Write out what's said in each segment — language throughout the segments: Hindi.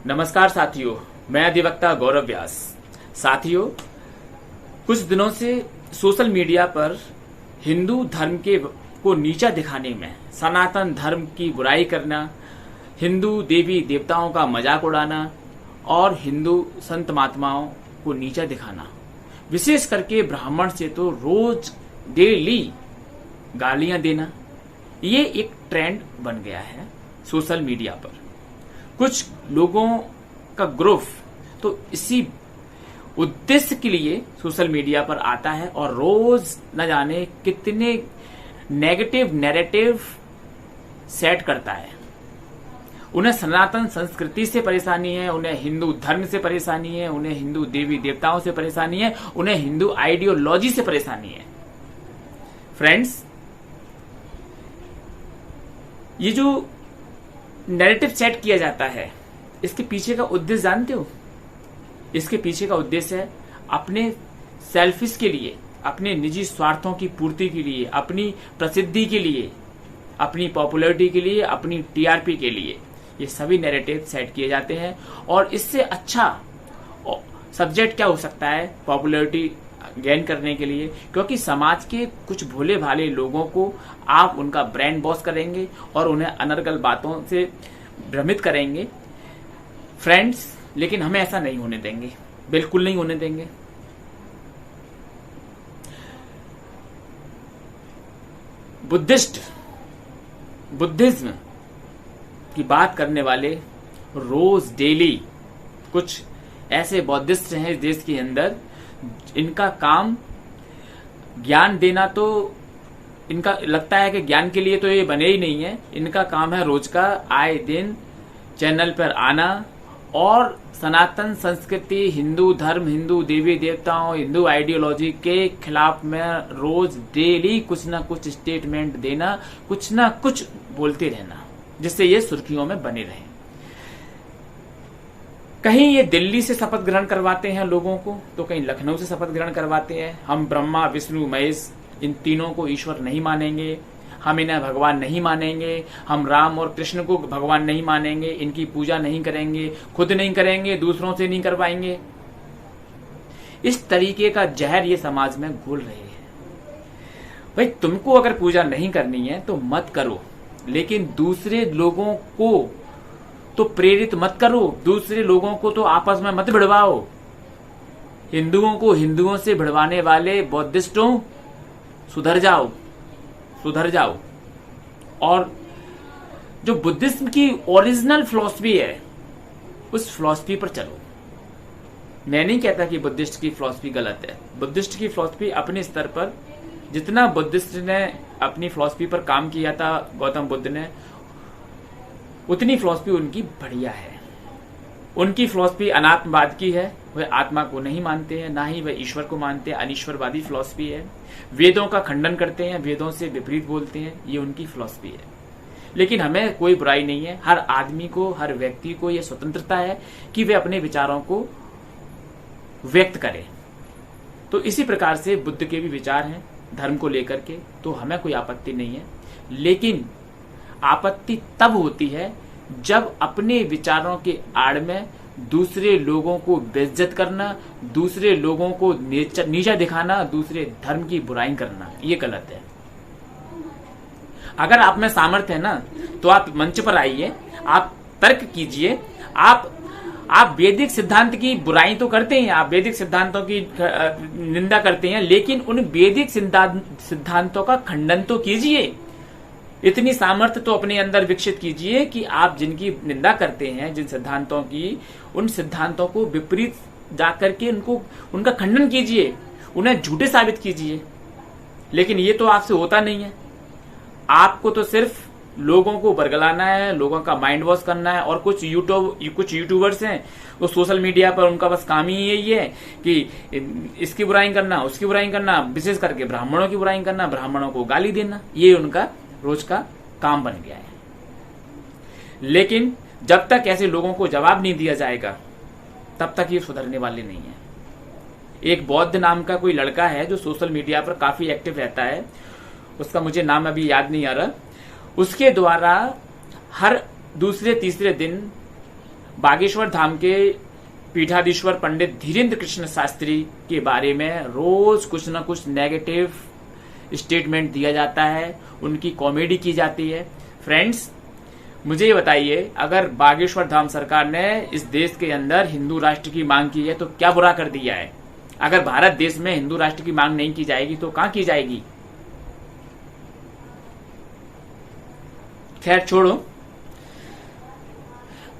नमस्कार साथियों, मैं अधिवक्ता गौरव व्यास। साथियों, कुछ दिनों से सोशल मीडिया पर हिंदू धर्म को नीचा दिखाने में, सनातन धर्म की बुराई करना, हिंदू देवी देवताओं का मजाक उड़ाना और हिंदू संत महात्माओं को नीचा दिखाना, विशेष करके ब्राह्मण से तो रोज डेली गालियां देना, ये एक ट्रेंड बन गया है सोशल मीडिया पर। कुछ लोगों का ग्रुप तो इसी उद्देश्य के लिए सोशल मीडिया पर आता है और रोज न जाने कितने नेगेटिव नैरेटिव सेट करता है। उन्हें सनातन संस्कृति से परेशानी है, उन्हें हिंदू धर्म से परेशानी है, उन्हें हिंदू देवी देवताओं से परेशानी है, उन्हें हिंदू आइडियोलॉजी से परेशानी है। फ्रेंड्स, ये जो नैरेटिव सेट किया जाता है, इसके पीछे का उद्देश्य जानते हो? इसके पीछे का उद्देश्य है अपने सेल्फिश के लिए, अपने निजी स्वार्थों की पूर्ति के लिए, अपनी प्रसिद्धि के लिए, अपनी पॉपुलैरिटी के लिए, अपनी टीआरपी के लिए ये सभी नैरेटिव सेट किए जाते हैं। और इससे अच्छा सब्जेक्ट क्या हो सकता है पॉपुलैरिटी गेन करने के लिए? क्योंकि समाज के कुछ भोले भाले लोगों को आप उनका ब्रेन वॉश करेंगे और उन्हें अनर्गल बातों से भ्रमित करेंगे। फ्रेंड्स, लेकिन हमें ऐसा नहीं होने देंगे, बिल्कुल नहीं होने देंगे। बुद्धिज्म की बात करने वाले रोज डेली कुछ ऐसे बौद्धिस्ट हैं इस देश के अंदर, इनका काम ज्ञान देना, तो इनका लगता है कि ज्ञान के लिए तो ये बने ही नहीं है। इनका काम है रोज का आए दिन चैनल पर आना और सनातन संस्कृति, हिंदू धर्म, हिंदू देवी देवताओं, हिंदू आइडियोलॉजी के खिलाफ में रोज डेली कुछ ना कुछ स्टेटमेंट देना, कुछ ना कुछ बोलते रहना, जिससे ये सुर्खियों में बने रहे। कहीं ये दिल्ली से शपथ ग्रहण करवाते हैं लोगों को, तो कहीं लखनऊ से शपथ ग्रहण करवाते हैं। हम ब्रह्मा विष्णु महेश इन तीनों को ईश्वर नहीं मानेंगे, हम इन्हें भगवान नहीं मानेंगे, हम राम और कृष्ण को भगवान नहीं मानेंगे, इनकी पूजा नहीं करेंगे, खुद नहीं करेंगे, दूसरों से नहीं करवाएंगे। इस तरीके का जहर ये समाज में घोल रहे हैं। भाई, तुमको अगर पूजा नहीं करनी है तो मत करो, लेकिन दूसरे लोगों को तो प्रेरित मत करो, दूसरे लोगों को तो आपस में मत भिड़वाओ। हिंदुओं को हिंदुओं से भिड़वाने वाले बौद्धिस्टों, सुधर जाओ, सुधर जाओ। और जो बुद्धिज्म की ओरिजिनल फिलॉसफी है, उस फिलॉसफी पर चलो। मैं नहीं कहता कि बुद्धिस्ट की फिलॉसफी गलत है। बुद्धिस्ट की फिलॉसफी अपने स्तर पर, जितना बुद्धिस्ट ने अपनी फिलॉसफी पर काम किया था गौतम बुद्ध ने, उतनी फिलॉसफी उनकी बढ़िया है। उनकी फिलॉसफी अनात्मवाद की है, वह आत्मा को नहीं मानते हैं, ना ही वह ईश्वर को मानते हैं, अनिश्वरवादी फिलॉसफी है। वेदों का खंडन करते हैं, वेदों से विपरीत बोलते हैं, ये उनकी फिलॉसफी है। लेकिन हमें कोई बुराई नहीं है, हर आदमी को, हर व्यक्ति को यह स्वतंत्रता है कि वे अपने विचारों को व्यक्त करे। तो इसी प्रकार से बुद्ध के भी विचार हैं धर्म को लेकर के, तो हमें कोई आपत्ति नहीं है। लेकिन आपत्ति तब होती है जब अपने विचारों के आड़ में दूसरे लोगों को बेइज्जत करना, दूसरे लोगों को नीचा दिखाना, दूसरे धर्म की बुराई करना, ये गलत है। अगर आप में सामर्थ्य है ना, तो आप मंच पर आइए, आप तर्क कीजिए। आप वैदिक सिद्धांत की बुराई तो करते हैं, आप वैदिक सिद्धांतों की निंदा करते हैं, लेकिन उन वैदिक सिद्धांतों का खंडन तो कीजिए। इतनी सामर्थ्य तो अपने अंदर विकसित कीजिए कि आप जिनकी निंदा करते हैं, जिन सिद्धांतों की, उन सिद्धांतों को विपरीत जाकर के उनका खंडन कीजिए, उन्हें झूठे साबित कीजिए। लेकिन ये तो आपसे होता नहीं है। आपको तो सिर्फ लोगों को बरगलाना है, लोगों का माइंड वॉश करना है। और कुछ यूट्यूबर्स हैं, वो सोशल मीडिया पर उनका बस काम ही यही है कि इसकी बुराई करना, उसकी बुराई करना, विशेष करके ब्राह्मणों की बुराई करना, ब्राह्मणों को गाली देना, ये उनका रोज का काम बन गया है। लेकिन जब तक ऐसे लोगों को जवाब नहीं दिया जाएगा, तब तक ये सुधरने वाले नहीं है। एक बौद्ध नाम का कोई लड़का है जो सोशल मीडिया पर काफी एक्टिव रहता है, उसका मुझे नाम अभी याद नहीं आ रहा। उसके द्वारा हर दूसरे तीसरे दिन बागेश्वर धाम के पीठाधीश्वर पंडित धीरेन्द्र कृष्ण शास्त्री के बारे में रोज कुछ न कुछ नेगेटिव स्टेटमेंट दिया जाता है, उनकी कॉमेडी की जाती है। फ्रेंड्स, मुझे ये बताइए, अगर बागेश्वर धाम सरकार ने इस देश के अंदर हिंदू राष्ट्र की मांग की है तो क्या बुरा कर दिया है? अगर भारत देश में हिंदू राष्ट्र की मांग नहीं की जाएगी तो कहां की जाएगी? खैर छोड़ो,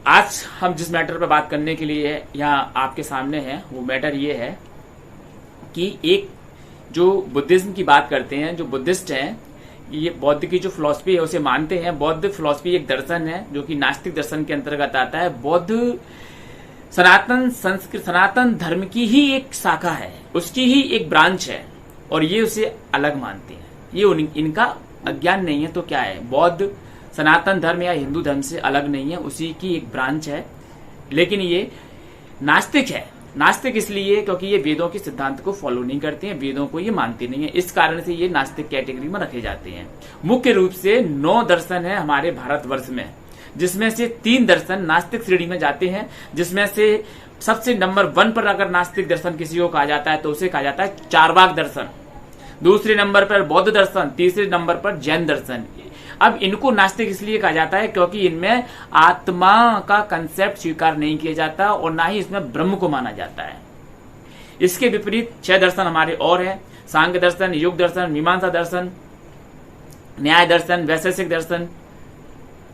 आज हम जिस मैटर पर बात करने के लिए यहाँ आपके सामने हैं वो मैटर ये है कि एक जो बुद्धिज्म की बात करते हैं, जो बुद्धिस्ट हैं, ये बौद्ध की जो फिलॉसफी है उसे मानते हैं। बौद्ध फिलॉसफी एक दर्शन है जो कि नास्तिक दर्शन के अंतर्गत आता है। बौद्ध सनातन संस्कृत, सनातन धर्म की ही एक शाखा है, उसकी ही एक ब्रांच है और ये उसे अलग मानते हैं। ये इनका अज्ञान नहीं है तो क्या है? बौद्ध सनातन धर्म या हिंदू धर्म से अलग नहीं है, उसी की एक ब्रांच है। लेकिन ये नास्तिक है। नास्तिक इसलिए क्योंकि ये वेदों के सिद्धांत को फॉलो नहीं करते हैं, वेदों को ये मानते नहीं है, इस कारण से ये नास्तिक कैटेगरी में रखे जाते हैं। मुख्य रूप से 9 दर्शन है हमारे भारतवर्ष में, जिसमें से 3 दर्शन नास्तिक श्रेणी में जाते हैं, जिसमें से सबसे नंबर 1 पर अगर नास्तिक दर्शन किसी को कहा जाता है तो उसे कहा जाता है चारवाक दर्शन, दूसरे नंबर पर बौद्ध दर्शन, तीसरे नंबर पर जैन दर्शन। अब इनको नास्तिक इसलिए कहा जाता है क्योंकि इनमें आत्मा का कंसेप्ट स्वीकार नहीं किया जाता और ना ही इसमें ब्रह्म को माना जाता है। इसके विपरीत 6 दर्शन हमारे और हैं: सांख्य दर्शन, योग दर्शन, मीमांसा दर्शन, न्याय दर्शन, वैशेषिक दर्शन।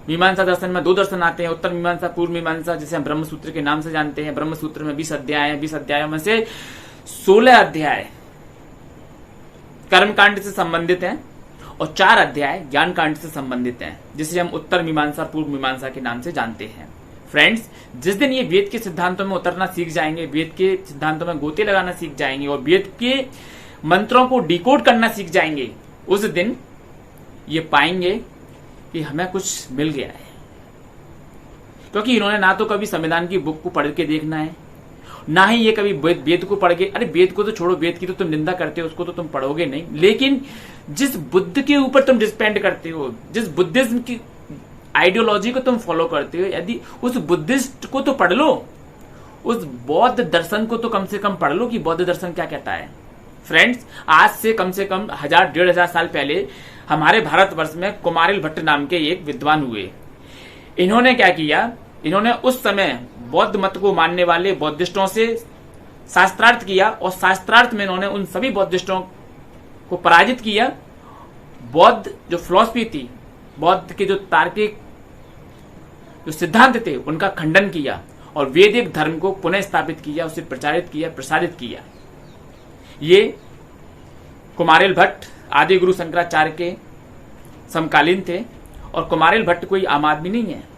मीमांसा दर्शन में 2 दर्शन आते हैं, उत्तर मीमांसा, पूर्व मीमांसा, जिसे हम ब्रह्म सूत्र के नाम से जानते हैं। ब्रह्म सूत्र में 20 अध्याय हैं, 20 अध्यायों में से 16 अध्याय कर्मकांड से संबंधित हैं और 4 अध्याय ज्ञान कांड से संबंधित हैं, जिसे हम उत्तर मीमांसा, पूर्व मीमांसा के नाम से जानते हैं। फ्रेंड्स, जिस दिन ये वेद के सिद्धांतों में उतरना सीख जाएंगे, वेद के सिद्धांतों में गोते लगाना सीख जाएंगे और वेद के मंत्रों को डिकोड करना सीख जाएंगे, उस दिन ये पाएंगे कि हमें कुछ मिल गया है। क्योंकि इन्होंने ना तो कभी संविधान की बुक को पढ़ के देखना है, ना ही ये कभी वेद को पढ़ के, अरे वेद को तो छोड़ो, वेद की तो तुम निंदा करते हो, उसको तो तुम पढ़ोगे नहीं। लेकिन जिस बुद्ध के ऊपर तुम डिपेंड करते हो, जिस बुद्धिज्म की आइडियोलॉजी को तुम फॉलो करते हो, यदि उस बुद्धिस्ट को तो पढ़ लो, उस बौद्ध दर्शन को तो कम से कम पढ़ लो कि बौद्ध दर्शन क्या कहता है। फ्रेंड्स, आज से कम 1000-1500 साल पहले हमारे भारतवर्ष में कुमारिल भट्ट नाम के एक विद्वान हुए। इन्होंने क्या किया? इन्होंने उस समय बौद्ध मत को मानने वाले बौद्धिस्टों से शास्त्रार्थ किया और शास्त्रार्थ में इन्होंने उन सभी बौद्धिस्टों को पराजित किया। बौद्ध जो फिलॉसफी थी, बौद्ध के जो तार्किक जो सिद्धांत थे, उनका खंडन किया और वैदिक धर्म को पुनः स्थापित किया, उसे प्रचारित किया, प्रसारित किया। ये कुमारिल भट्ट आदि गुरु शंकराचार्य के समकालीन थे और कुमारिल भट्ट कोई आम आदमी नहीं है।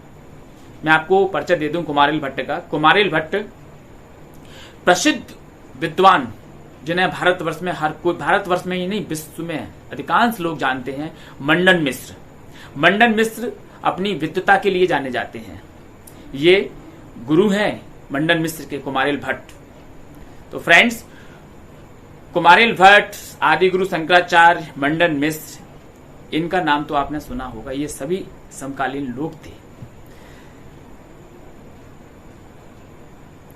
मैं आपको परिचय दे दूं कुमारिल भट्ट का। कुमारिल भट्ट प्रसिद्ध विद्वान, जिन्हें भारतवर्ष में हर कोई, भारतवर्ष में ही नहीं विश्व में अधिकांश लोग जानते हैं, मंडन मिश्र। मंडन मिश्र अपनी विद्वता के लिए जाने जाते हैं। ये गुरु हैं मंडन मिश्र के, कुमारिल भट्ट। तो फ्रेंड्स, कुमारिल भट्ट, आदि गुरु शंकराचार्य, मंडन मिश्र, इनका नाम तो आपने सुना होगा। ये सभी समकालीन लोग थे।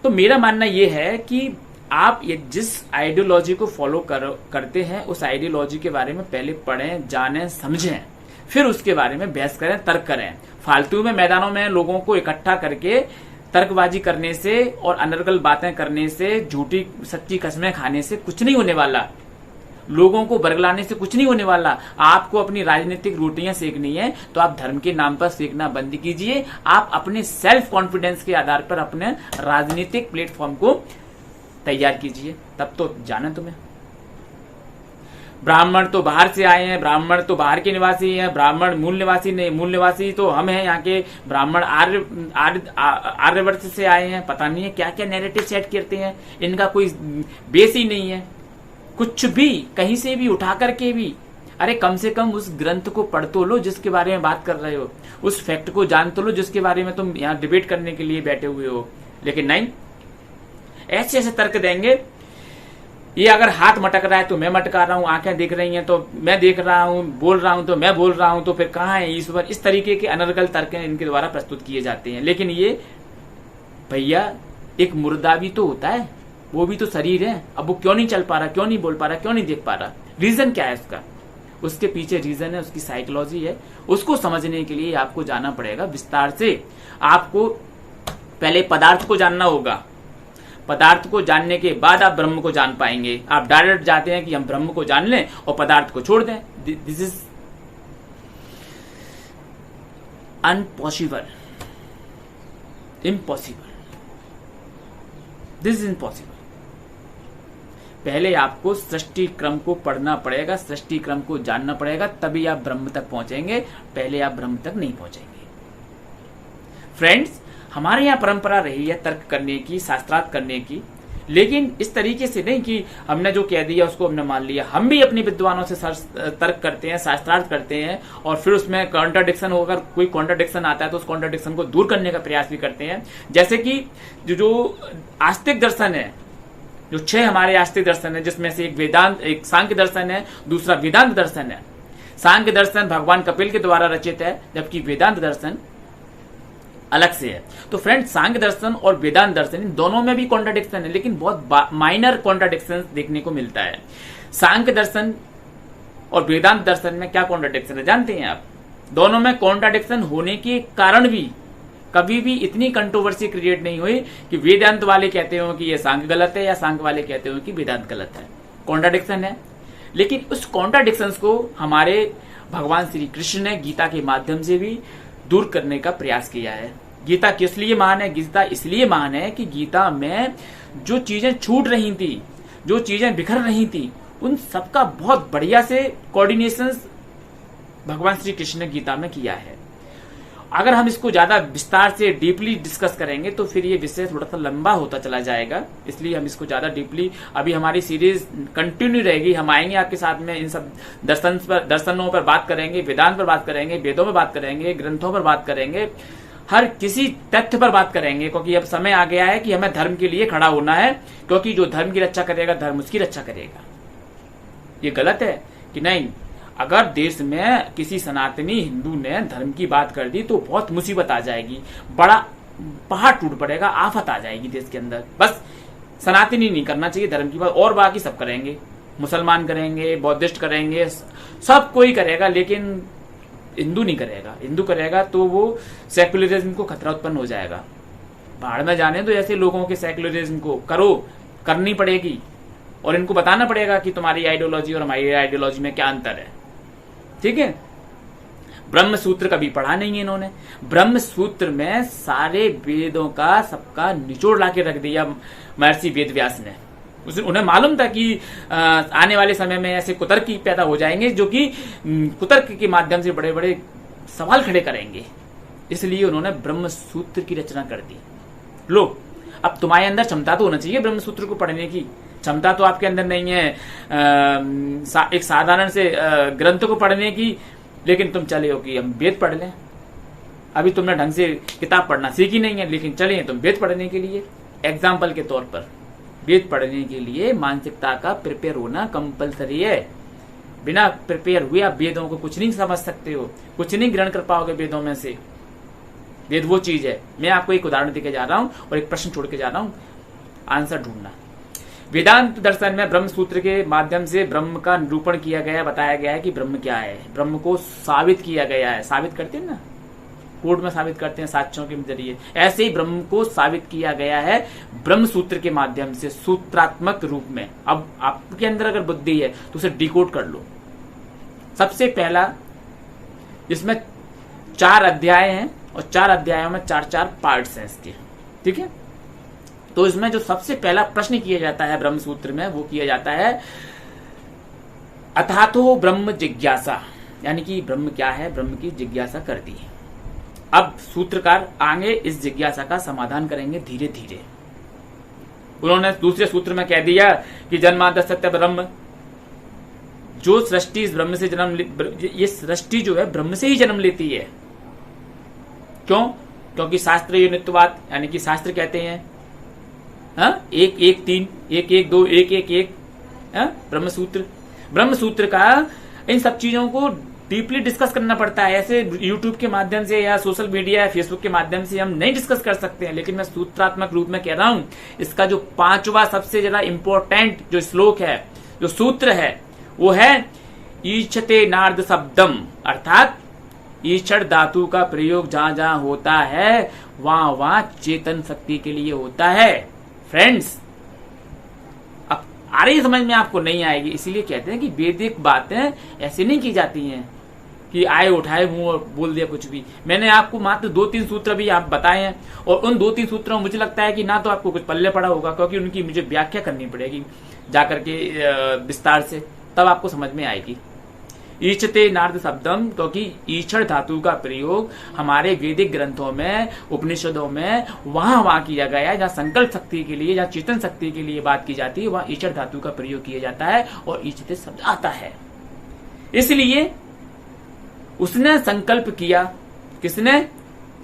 तो मेरा मानना यह है कि आप ये जिस आइडियोलॉजी को फॉलो करते हैं, उस आइडियोलॉजी के बारे में पहले पढ़ें, जानें, समझें, फिर उसके बारे में बहस करें, तर्क करें। फालतू में मैदानों में लोगों को इकट्ठा करके तर्कबाजी करने से और अनर्गल बातें करने से, झूठी सच्ची कस्में खाने से कुछ नहीं होने वाला। लोगों को बरगलाने से कुछ नहीं होने वाला। आपको अपनी राजनीतिक रोटियां सेकनी है तो आप धर्म के नाम पर सेकना बंद कीजिए। आप अपने सेल्फ कॉन्फिडेंस के आधार पर अपने राजनीतिक प्लेटफॉर्म को तैयार कीजिए, तब तो जाना तुम्हें। ब्राह्मण तो बाहर से आए हैं, ब्राह्मण तो बाहर के निवासी हैं, ब्राह्मण मूल निवासी नहीं, मूल निवासी तो हम हैं यहाँ के। ब्राह्मण आर्यवर्त से आए हैं। पता नहीं है क्या क्या नैरेटिव सेट करते हैं, इनका कोई बेस ही नहीं है। कुछ भी कहीं से भी उठा करके भी, अरे कम से कम उस ग्रंथ को पढ़ तो लो जिसके बारे में बात कर रहे हो, उस फैक्ट को जान तो लो जिसके बारे में तुम यहाँ डिबेट करने के लिए बैठे हुए हो। लेकिन नहीं, ऐसे ऐसे तर्क देंगे। ये अगर हाथ मटक रहा है तो मैं मटका रहा हूं, आंखें देख रही हैं तो मैं देख रहा हूं, बोल रहा हूं तो मैं बोल रहा हूं, तो फिर कहां है ईश्वर? इस तरीके के अनर्गल तर्क इनके द्वारा प्रस्तुत किए जाते हैं। लेकिन ये भैया एक मुर्दा भी तो होता है, वो भी तो शरीर है। अब वो क्यों नहीं चल पा रहा, क्यों नहीं बोल पा रहा, क्यों नहीं देख पा रहा, रीजन क्या है उसका? उसके पीछे रीजन है, उसकी साइकोलॉजी है। उसको समझने के लिए आपको जाना पड़ेगा विस्तार से। आपको पहले पदार्थ को जानना होगा, पदार्थ को जानने के बाद आप ब्रह्म को जान पाएंगे। आप डायरेक्ट जाते हैं कि हम ब्रह्म को जान लें और पदार्थ को छोड़ दें। This is impossible, impossible, this is impossible. पहले आपको सृष्टि क्रम को पढ़ना पड़ेगा, सृष्टि क्रम को जानना पड़ेगा, तभी आप ब्रह्म तक पहुंचेंगे। पहले आप ब्रह्म तक नहीं पहुंचेंगे। फ्रेंड्स, हमारे यहाँ परंपरा रही है तर्क करने की, शास्त्रार्थ करने की, लेकिन इस तरीके से नहीं कि हमने जो कह दिया उसको हमने मान लिया। हम भी अपने विद्वानों से तर्क करते हैं, शास्त्रार्थ करते हैं, और फिर उसमें कॉन्ट्राडिक्शन होगा, कोई कॉन्ट्राडिक्शन आता है तो उस कॉन्ट्राडिक्शन को दूर करने का प्रयास भी करते हैं। जैसे कि जो आस्तिक दर्शन है, जो 6 हमारे आस्तिक दर्शन है, जिसमें से एक वेदांत, एक सांख्य दर्शन है, दूसरा वेदांत दर्शन है। सांख्य दर्शन भगवान कपिल के द्वारा रचित है, जबकि वेदांत दर्शन अलग से है। तो फ्रेंड्स, सांख्य दर्शन और वेदांत दर्शन, इन दोनों में भी कॉन्ट्राडिक्शन है, लेकिन बहुत माइनर कॉन्ट्राडिक्शन देखने को मिलता है। सांख्य दर्शन और वेदांत दर्शन में क्या कॉन्ट्राडिक्शन है जानते हैं आप? दोनों में कॉन्ट्राडिक्शन होने के कारण भी कभी भी इतनी कंट्रोवर्सी क्रिएट नहीं हुई कि वेदांत वाले कहते हो कि ये सांख्य गलत है या सांख्य वाले कहते हो कि वेदांत गलत है। कॉन्ट्राडिक्शन है, लेकिन उस कॉन्ट्राडिक्शंस को हमारे भगवान श्री कृष्ण ने गीता के माध्यम से भी दूर करने का प्रयास किया है। गीता किस लिए महान है? गीता इसलिए महान है कि गीता में जो चीजें छूट रही थी, जो चीजें बिखर रही थी, उन सबका बहुत बढ़िया से कोऑर्डिनेशन भगवान श्री कृष्ण ने गीता में किया है। अगर हम इसको ज्यादा विस्तार से डीपली डिस्कस करेंगे तो फिर ये विषय थोड़ा सा लंबा होता चला जाएगा, इसलिए हम इसको ज्यादा डीपली, अभी हमारी सीरीज कंटिन्यू रहेगी। हम आएंगे आपके साथ में, इन सब दर्शनों पर बात करेंगे, वेदांत पर बात करेंगे, वेदों पर बात करेंगे, ग्रंथों पर बात करेंगे, हर किसी तथ्य पर बात करेंगे, क्योंकि अब समय आ गया है कि हमें धर्म के लिए खड़ा होना है, क्योंकि जो धर्म की रक्षा करेगा, धर्म उसकी रक्षा करेगा। ये गलत है कि नहीं? अगर देश में किसी सनातनी हिंदू ने धर्म की बात कर दी तो बहुत मुसीबत आ जाएगी, बड़ा पहाड़ टूट पड़ेगा, आफत आ जाएगी देश के अंदर। बस सनातनी नहीं करना चाहिए धर्म की बात, और बाकी सब करेंगे, मुसलमान करेंगे, बौद्धिस्ट करेंगे, सब कोई करेगा, लेकिन हिंदू नहीं करेगा। हिंदू करेगा तो वो सेक्युलरिज्म को खतरा उत्पन्न हो जाएगा। भाड़ में जाने तो ऐसे लोगों के सेक्युलरिज्म को करनी पड़ेगी, और इनको बताना पड़ेगा कि तुम्हारी आइडियोलॉजी और हमारी आइडियोलॉजी में क्या अंतर है। ठीक है? ब्रह्म सूत्र कभी पढ़ा नहीं है इन्होंने। ब्रह्म सूत्र में सारे वेदों का सबका निचोड़ लाके रख दिया महर्षि वेद व्यास ने। उन्हें मालूम था कि आने वाले समय में ऐसे कुतर्क पैदा हो जाएंगे जो कि कुतर्क के माध्यम से बड़े बड़े सवाल खड़े करेंगे, इसलिए उन्होंने ब्रह्म सूत्र की रचना कर दी। लो, अब तुम्हारे अंदर क्षमता तो होना चाहिए ब्रह्म सूत्र को पढ़ने की। क्षमता तो आपके अंदर नहीं है एक साधारण से ग्रंथ को पढ़ने की, लेकिन तुम चले हो कि हम वेद पढ़ लें। अभी तुमने ढंग से किताब पढ़ना सीखी नहीं है, लेकिन चले तुम वेद पढ़ने के लिए। एग्जाम्पल के तौर पर, वेद पढ़ने के लिए मानसिकता का प्रिपेयर होना कंपलसरी है। बिना प्रिपेयर हुए आप वेदों को कुछ नहीं समझ सकते हो, कुछ नहीं ग्रहण कर पाओगे वेदों में से। वेद वो चीज है। मैं आपको एक उदाहरण देके जा रहा हूं और एक प्रश्न छोड़ के जा रहा हूं, आंसर ढूंढना। वेदांत दर्शन में ब्रह्म सूत्र के माध्यम से ब्रह्म का निरूपण किया गया, बताया गया है कि ब्रह्म क्या है। ब्रह्म को साबित किया गया है। साबित करते हैं ना, कोर्ट में साबित करते हैं साक्ष्यों के जरिए, ऐसे ही ब्रह्म को साबित किया गया है ब्रह्म सूत्र के माध्यम से, सूत्रात्मक रूप में। अब आपके अंदर अगर बुद्धि है तो उसे डिकोड कर लो। सबसे पहला, इसमें 4 अध्याय हैं और 4 अध्यायों में 4-4 पार्ट्स हैं इसके। ठीक है? तो इसमें जो सबसे पहला प्रश्न किया जाता है ब्रह्म सूत्र में, वो किया जाता है अथातो ब्रह्म जिज्ञासा, यानी कि ब्रह्म क्या है, ब्रह्म की जिज्ञासा कर दी। अब सूत्रकार आगे इस जिज्ञासा का समाधान करेंगे धीरे धीरे। उन्होंने दूसरे सूत्र में कह दिया कि जन्माद्य सत्य ब्रह्म, जो सृष्टि इस ब्रह्म से ये सृष्टि जो है ब्रह्म से ही जन्म लेती है। क्यों? क्योंकि शास्त्र ये नित्यवाद, यानी कि शास्त्र कहते हैं 1-1-3, 1-1-2, 1-1-1, ब्रह्म सूत्र का इन सब चीजों को डीपली डिस्कस करना पड़ता है। ऐसे यूट्यूब के माध्यम से या सोशल मीडिया या फेसबुक के माध्यम से हम नहीं डिस्कस कर सकते हैं। लेकिन मैं सूत्रात्मक रूप में कह रहा हूं, इसका जो 5वां सबसे ज्यादा इंपॉर्टेंट जो श्लोक है, जो सूत्र है, वो है ईक्षते नार्द शब्दम, अर्थात ईक्षण धातु का प्रयोग जहां जहां होता है वहां वहां चेतन शक्ति के लिए होता है। फ्रेंड्स, अब आ रही समझ में, आपको नहीं आएगी, इसीलिए कहते हैं कि वैदिक बातें ऐसे नहीं की जाती हैं कि आए उठाए मुंह और बोल दिया कुछ भी। मैंने आपको मात्र 2-3 सूत्र भी आप बताए हैं, और उन 2-3 सूत्रों में मुझे लगता है कि ना तो आपको कुछ पल्ले पड़ा होगा, क्योंकि उनकी मुझे व्याख्या करनी पड़ेगी जाकर के विस्तार से, तब आपको समझ में आएगी। ईक्षते नार्द शब्दम, क्योंकि ईक्षण धातु का प्रयोग हमारे वैदिक ग्रंथों में, उपनिषदों में वहां किया गया है जहां संकल्प शक्ति के लिए, जहां चेतन शक्ति के लिए बात की जाती है, वहां ईक्षण धातु का प्रयोग किया जाता है और ईक्षते शब्द आता है। इसलिए उसने संकल्प किया। किसने?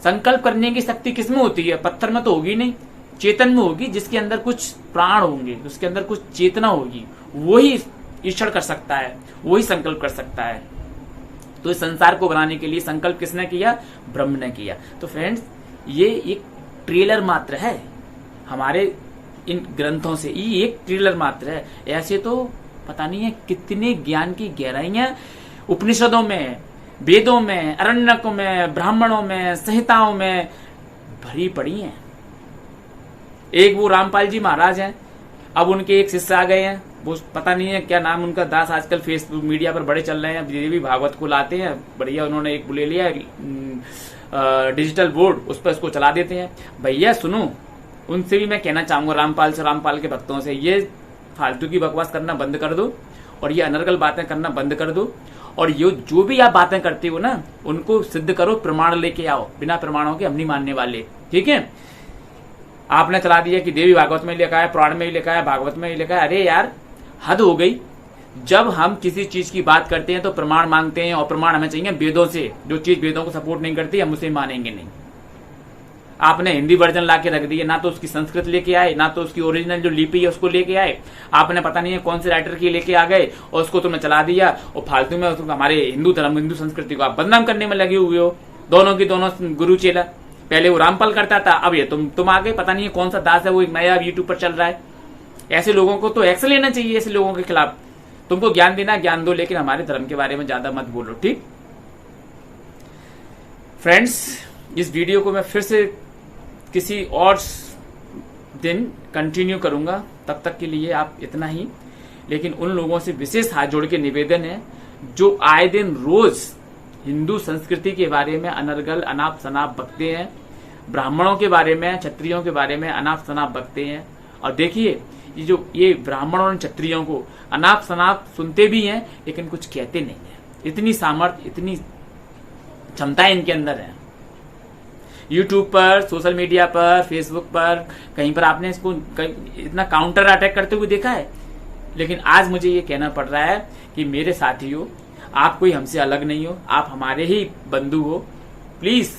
संकल्प करने की शक्ति किसमें होती है? पत्थर में तो होगी नहीं, चेतन में होगी, जिसके अंदर कुछ प्राण होंगे, उसके अंदर कुछ चेतना होगी, वही ईक्षण कर सकता है, वही संकल्प कर सकता है। तो इस संसार को बनाने के लिए संकल्प किसने किया? ब्रह्म ने किया। तो फ्रेंड्स, ये एक ट्रेलर मात्र है हमारे इन ग्रंथों से, ये एक ट्रेलर मात्र है। ऐसे तो पता नहीं है कितने ज्ञान की गहराइयां उपनिषदों में, वेदों में, अरण्यकों में, ब्राह्मणों में, संहिताओं में भरी पड़ी हैं। एक वो रामपाल जी महाराज हैं, अब उनके एक शिष्य आ गए हैं, वो पता नहीं है क्या नाम उनका, दास, आजकल फेसबुक मीडिया पर बड़े चल रहे हैं, देवी भागवत को लाते हैं, बढ़िया उन्होंने एक ले लिया डिजिटल बोर्ड, उस पर इसको चला देते हैं। भैया सुनो, उनसे भी मैं कहना चाहूंगा, रामपाल से, रामपाल के भक्तों से, ये फालतू की बकवास करना बंद कर दो और ये अनर्गल बातें करना बंद कर दो, और ये जो भी आप बातें करते हो ना, उनको सिद्ध करो, प्रमाण लेके आओ। बिना प्रमाणों के हम नहीं मानने वाले, ठीक है? आपने चला दिया कि देवी भागवत में लिखा है, पुराण में ही लिखा है, भागवत में ही लिखा है। अरे यार, हद हो गई। जब हम किसी चीज की बात करते हैं तो प्रमाण मांगते हैं, और प्रमाण हमें चाहिए वेदों से। जो चीज वेदों को सपोर्ट नहीं करती हम उसे मानेंगे नहीं। आपने हिंदी वर्जन लाके रख दिए, ना तो उसकी संस्कृत लेके आए, ना तो उसकी ओरिजिनल जो लिपि है उसको लेके आए। आपने पता नहीं है कौन से राइटर की लेके आ गए और उसको तुमने चला दिया, और फालतू में हमारे हिंदू धर्म, हिंदू संस्कृति को आप बदनाम करने में लगे हुए हो। दोनों की दोनों गुरु चेला। पहले वो रामपाल करता था, अब ये तुम आ गए। पता नहीं है कौन सा दास है, वो एक नया यूट्यूब पर चल रहा है। ऐसे लोगों को तो एक्शन लेना चाहिए। ऐसे लोगों के खिलाफ तुमको ज्ञान देना, ज्ञान दो, लेकिन हमारे धर्म के बारे में ज्यादा मत बोलो, ठीक? फ्रेंड्स, इस वीडियो को मैं फिर से किसी और दिन कंटिन्यू करूंगा, तब तक के लिए आप इतना ही। लेकिन उन लोगों से विशेष हाथ जोड़ के निवेदन है जो आए दिन रोज हिंदू संस्कृति के बारे में अनर्गल अनाप शनाप बकते हैं, ब्राह्मणों के बारे में, क्षत्रियों के बारे में अनाप शनाप बकते हैं। और देखिए, ये ब्राह्मणों और क्षत्रियों को अनाप शनाप सुनते भी हैं, लेकिन कुछ कहते नहीं है। इतनी सामर्थ्य, इतनी क्षमता इनके अंदर है। यूट्यूब पर, सोशल मीडिया पर, फेसबुक पर, कहीं पर आपने इसको इतना काउंटर अटैक करते हुए देखा है। लेकिन आज मुझे ये कहना पड़ रहा है कि मेरे साथियों, आप कोई हमसे अलग नहीं हो, आप हमारे ही बंधु हो। प्लीज